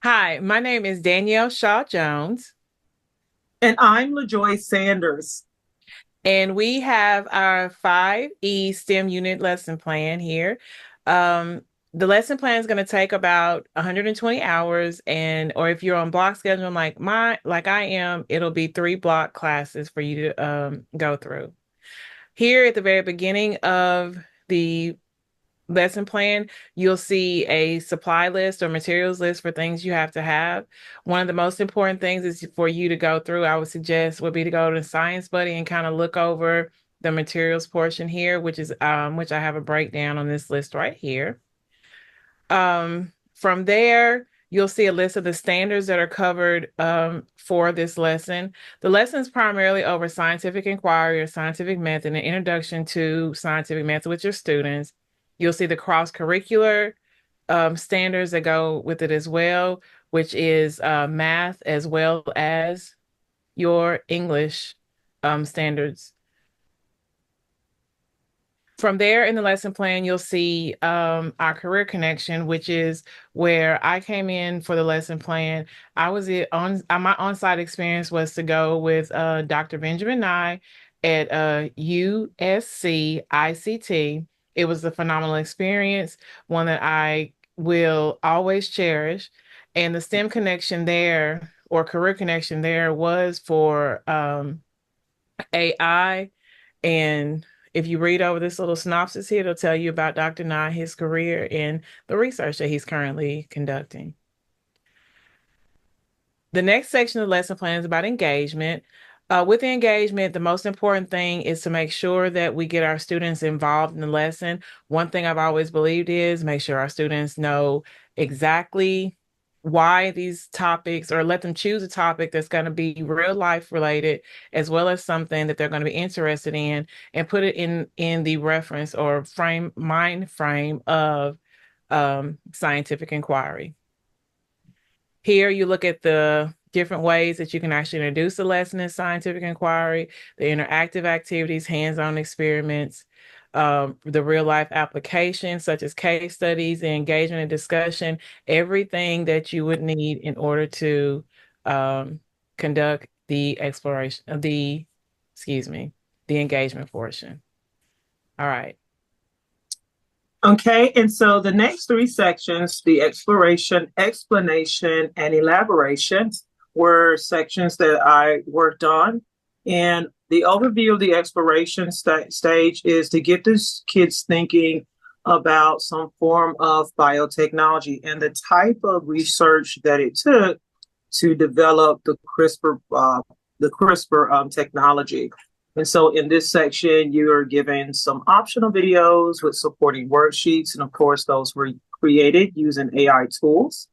Hi, my name is Danielle Shaw Jones, And I'm LaJoyce Sanders. and we have our 5E STEM unit lesson plan here. Um, the lesson plan is going to take about 120 hours, and or if you're on block schedule like I am, it'll be 3 block classes for you to go through. Here at the very beginning of the lesson plan, you'll see a supply list or materials list for things you have to have. One of the most important things is for you to go through, I would suggest, would be to go to Science Buddy and kind of look over the materials portion here, which I have a breakdown on this list right here. From there, you'll see a list of the standards that are covered for this lesson. The lesson is primarily over scientific inquiry or scientific method and introduction to scientific method with your students. You'll see the cross-curricular standards that go with it as well, which is math as well as your English standards. From there in the lesson plan, you'll see our career connection, which is where I came in for the lesson plan. I was it on my on-site experience was to go with Dr. Benjamin Nye at USC ICT. It was a phenomenal experience, one that I will always cherish. And the STEM connection there or career connection there was for AI, and if you read over this little synopsis here, it'll tell you about Dr. Nye, his career, and the research that he's currently conducting. The next section of the lesson plan is about engagement. With the engagement, the most important thing is to make sure that we get our students involved in the lesson. One thing I've always believed is make sure our students know exactly why these topics, or let them choose a topic that's going to be real life related, as well as something that they're going to be interested in, and put it in the reference or mind frame of scientific inquiry. Here you look at the different ways that you can actually introduce the lesson in scientific inquiry, the interactive activities, hands-on experiments, the real life applications such as case studies, the engagement and discussion, everything that you would need in order to conduct the exploration of the engagement portion. All right. Okay, and so the next three sections, the exploration, explanation, and elaboration, were sections that I worked on. And the overview of the exploration stage is to get these kids thinking about some form of biotechnology and the type of research that it took to develop the CRISPR technology. And so in this section, you are given some optional videos with supporting worksheets. And of course, those were created using AI tools.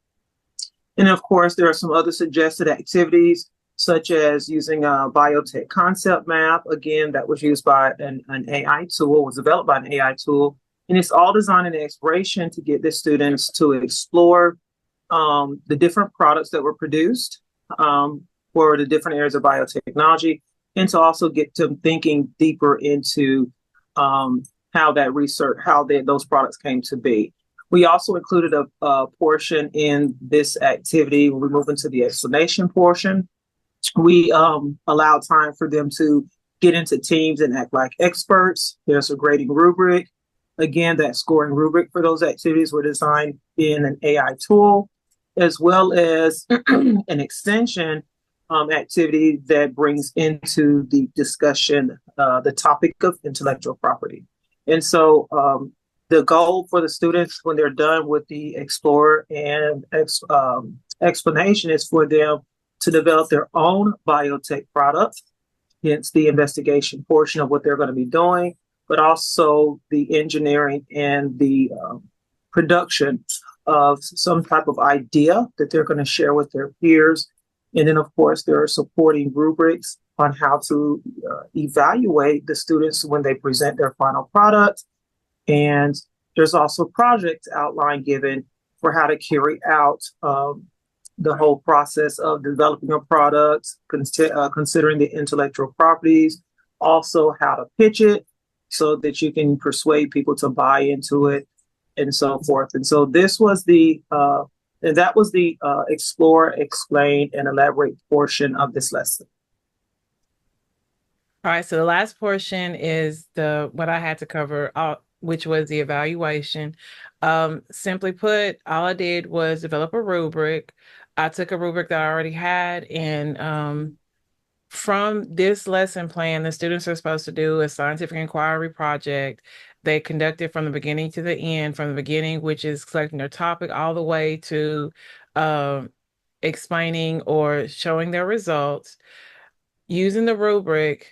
And of course, there are some other suggested activities, such as using a biotech concept map. Again, that was used by an AI tool, was developed by an AI tool. And it's all designed in exploration to get the students to explore the different products that were produced for the different areas of biotechnology, and to also get them thinking deeper into how that research, those products came to be. We also included a portion in this activity. When we move into the explanation portion, we allowed time for them to get into teams and act like experts. There's a grading rubric. Again, that scoring rubric for those activities were designed in an AI tool, as well as an extension activity that brings into the discussion the topic of intellectual property. And so the goal for the students when they're done with the Explorer and explanation is for them to develop their own biotech product, hence the investigation portion of what they're going to be doing, but also the engineering and the production of some type of idea that they're going to share with their peers. And then, of course, there are supporting rubrics on how to evaluate the students when they present their final product. And there's also project outline given for how to carry out the whole process of developing a product, considering the intellectual properties, also how to pitch it so that you can persuade people to buy into it, and so forth. And so this was the And that was the explore, explain, and elaborate portion of this lesson. All right, so the last portion is the what I had to cover, which was the evaluation. Simply put, all I did was develop a rubric. I took a rubric that I already had, and from this lesson plan, the students are supposed to do a scientific inquiry project. They conduct it from the beginning to the end, from the beginning, which is selecting their topic, all the way to um, explaining or showing their results using the rubric.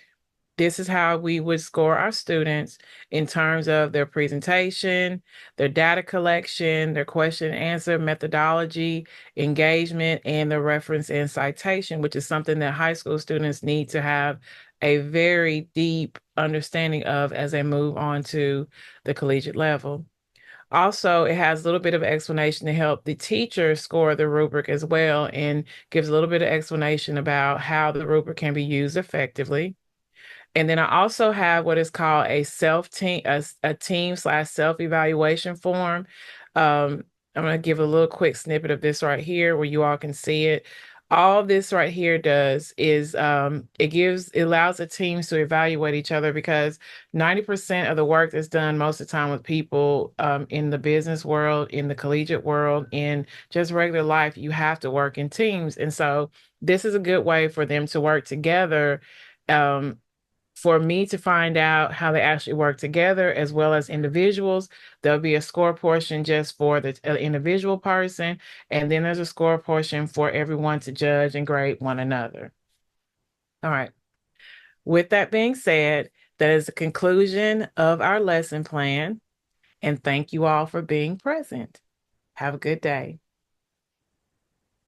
This is how we would score our students in terms of their presentation, their data collection, their question and answer methodology, engagement, and the reference and citation, which is something that high school students need to have a very deep understanding of as they move on to the collegiate level. Also, it has a little bit of explanation to help the teacher score the rubric as well, and gives a little bit of explanation about how the rubric can be used effectively. And then I also have what is called a self team, a team slash self evaluation form. I'm going to give a little quick snippet of this right here where you all can see it. All this right here does is it allows the teams to evaluate each other, because 90% of the work is done most of the time with people in the business world, in the collegiate world, in just regular life. You have to work in teams. And so this is a good way for them to work together. Um, for me to find out how they actually work together as well as individuals. There'll be a score portion just for the individual person, and then there's a score portion for everyone to judge and grade one another. All right. With that being said, that is the conclusion of our lesson plan, and thank you all for being present. Have a good day.